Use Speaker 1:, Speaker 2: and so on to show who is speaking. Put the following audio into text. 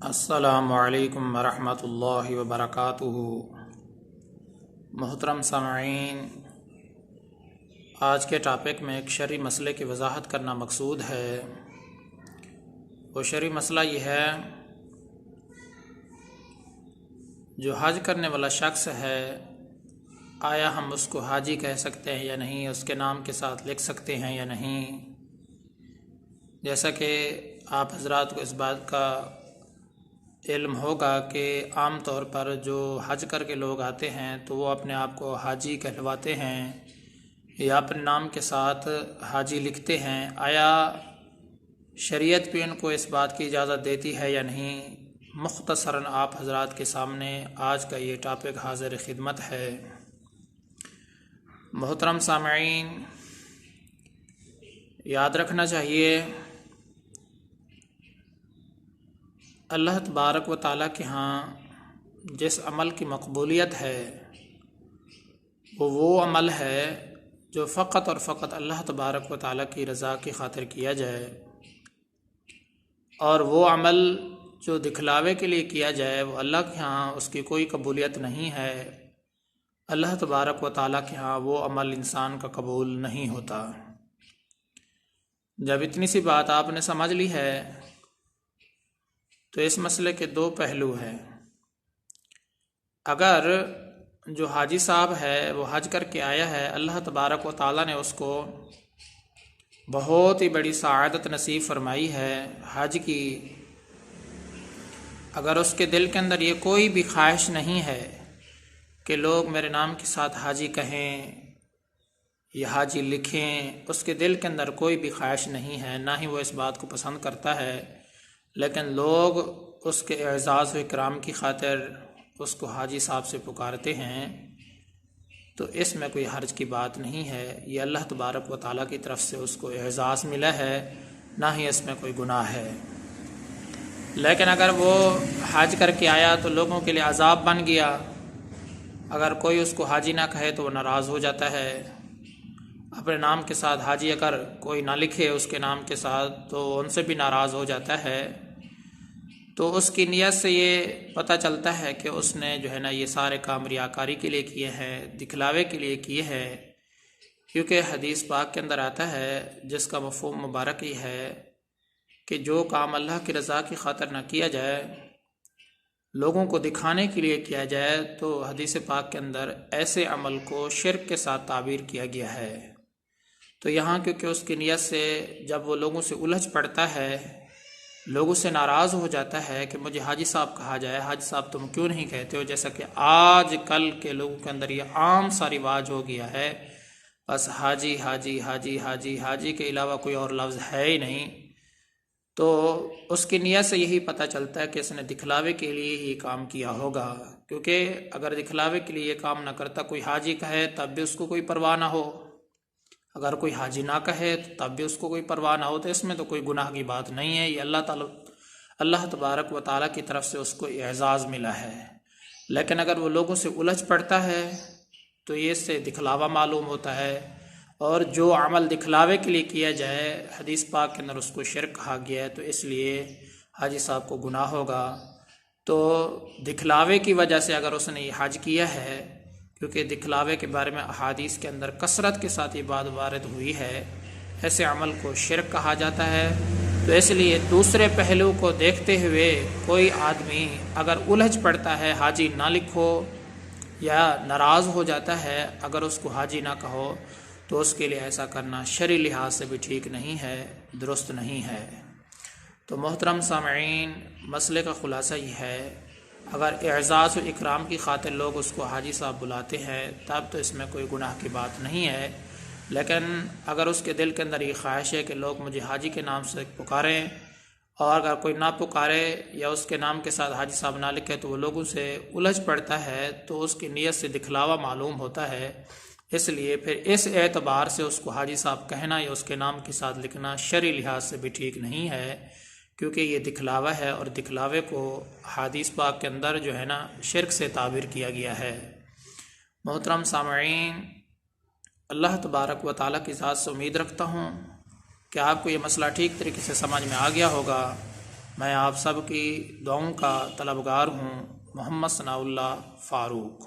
Speaker 1: अस्सलामुअलैकुम वरहमतुल्लाहि वबरकातुहू। मोहतरम सामईन, आज के टॉपिक में एक शरई मसले की वजाहत करना मकसूद है। वो शरई मसला ये है, जो हज करने वाला शख्स है, आया हम उसको हाजी कह सकते हैं या नहीं, उसके नाम के साथ लिख सकते हैं या नहीं। जैसा कि आप हजरात को इस बात का इल्म होगा कि आम तौर पर जो हज करके लोग आते हैं तो वो अपने आप को हाजी कहलवाते हैं या अपने नाम के साथ हाजी लिखते हैं। आया शरीयत भी उनको इस बात की इजाज़त देती है या नहीं, मुख्तसरन आप हजरात के सामने आज का ये टॉपिक हाजिर खिदमत है। मोहतरम सामईन, याद रखना चाहिए, अल्लाह तबारक व ताला के यहाँ जिस अमल की मकबूलियत है वो अमल है जो फ़कत और फ़कत अल्लाह तबारक व ताला की रज़ा की खातिर किया जाए, और वो अमल जो दिखलावे के लिए किया जाए वो अल्लाह के यहाँ उसकी कोई कबूलियत नहीं है। अल्लाह तबारक व ताला के यहाँ वो अमल इंसान का कबूल नहीं होता। जब इतनी सी बात आपने समझ ली है तो इस मसले के दो पहलू हैं। अगर जो हाजी साहब है वो हज करके आया है, अल्लाह तबारक व ताला ने उसको बहुत ही बड़ी सआदत नसीब फरमाई है हज की, अगर उसके दिल के अंदर ये कोई भी ख्वाहिश नहीं है कि लोग मेरे नाम के साथ हाजी कहें या हाजी लिखें, उसके दिल के अंदर कोई भी ख्वाहिश नहीं है, ना ही वो इस बात को पसंद करता है, लेकिन लोग उसके एज़ाज़ व इकराम की खातिर उसको हाजी साहब से पुकारते हैं, तो इसमें कोई हर्ज की बात नहीं है। ये अल्लाह तबारक व ताला की तरफ से उसको एज़ाज़ मिला है, ना ही इसमें कोई गुनाह है। लेकिन अगर वो हज करके आया तो लोगों के लिए अजाब बन गया। अगर कोई उसको हाजी ना कहे तो वो नाराज़ हो जाता है। अपने नाम के साथ हाजी अगर कोई ना लिखे उसके नाम के साथ तो उनसे भी नाराज़ हो जाता है। तो उसकी नीयत से ये पता चलता है कि उसने जो है ना ये सारे काम रियाकारी के लिए किए हैं, दिखलावे के लिए किए हैं, क्योंकि हदीस पाक के अंदर आता है जिसका मफ़हूम मुबारक ही है कि जो काम अल्लाह की रज़ा की खातिर ना किया जाए, लोगों को दिखाने के लिए किया जाए, तो हदीस पाक के अंदर ऐसे अमल को शिर्क के साथ ताबीर किया गया है। तो यहाँ क्योंकि उसकी नीयत से जब वो लोगों से उलझ पड़ता है, लोगों से नाराज़ हो जाता है कि मुझे हाजी साहब कहा जाए, हाजी साहब तुम क्यों नहीं कहते हो, जैसा कि आज कल के लोगों के अंदर ये आम सा रिवाज हो गया है, बस हाजी हाजी हाजी हाजी हाजी के अलावा कोई और लफ्ज़ है ही नहीं। तो उसकी नीयत से यही पता चलता है कि इसने दिखलावे के लिए ही काम किया होगा, क्योंकि अगर दिखलावे के लिए ये काम ना करता, कोई हाजी कहे तब भी उसको कोई परवाह ना हो, अगर कोई हाजी ना कहे तो तब भी उसको कोई परवाह ना हो, तो इसमें तो कोई गुनाह की बात नहीं है। ये अल्लाह तबारक व ताला की तरफ से उसको एजाज़ मिला है। लेकिन अगर वो लोगों से उलझ पड़ता है तो ये इससे दिखलावा मालूम होता है, और जो अमल दिखलावे के लिए किया जाए हदीस पाक के अंदर उसको शिर्क कहा गया है, तो इसलिए हाजी साहब को गुनाह होगा। तो दिखलावे की वजह से अगर उसने ये हज किया है, क्योंकि दिखलावे के बारे में अहादीस के अंदर कसरत के साथ ये बात वारिद हुई है, ऐसे अमल को शिर्क कहा जाता है। तो इसलिए दूसरे पहलू को देखते हुए कोई आदमी अगर उलझ पड़ता है, हाजी ना लिखो, या नाराज़ हो जाता है अगर उसको हाजी ना कहो, तो उसके लिए ऐसा करना शरई लिहाज से भी ठीक नहीं है, दुरुस्त नहीं है। तो मोहतरम सामईन, मसले का ख़ुलासा ये है, अगर एज़ाज़ व इकराम की खातिर लोग उसको हाजी साहब बुलाते हैं तब तो इसमें कोई गुनाह की बात नहीं है। लेकिन अगर उसके दिल के अंदर ये ख्वाहिश है कि लोग मुझे हाजी के नाम से पुकारें, और अगर कोई ना पुकारे या उसके नाम के साथ हाजी साहब ना लिखे तो वो लोगों से उलझ पड़ता है, तो उसकी नीयत से दिखलावा मालूम होता है। इसलिए फिर इस एतबार से उसको हाजी साहब कहना या उसके नाम के साथ लिखना शरई लिहाज से भी ठीक नहीं है, क्योंकि ये दिखलावा है, और दिखलावे को हदीस पाक के अंदर जो है ना शिर्क से ताबीर किया गया है। मोहतरम सामईन, अल्लाह तबारक व ताला की ज़ात से उम्मीद रखता हूँ कि आपको ये मसला ठीक तरीके से समझ में आ गया होगा। मैं आप सब की दुआओं का तलबगार हूँ। मोहम्मद सनाउल्लाह फ़ारूक।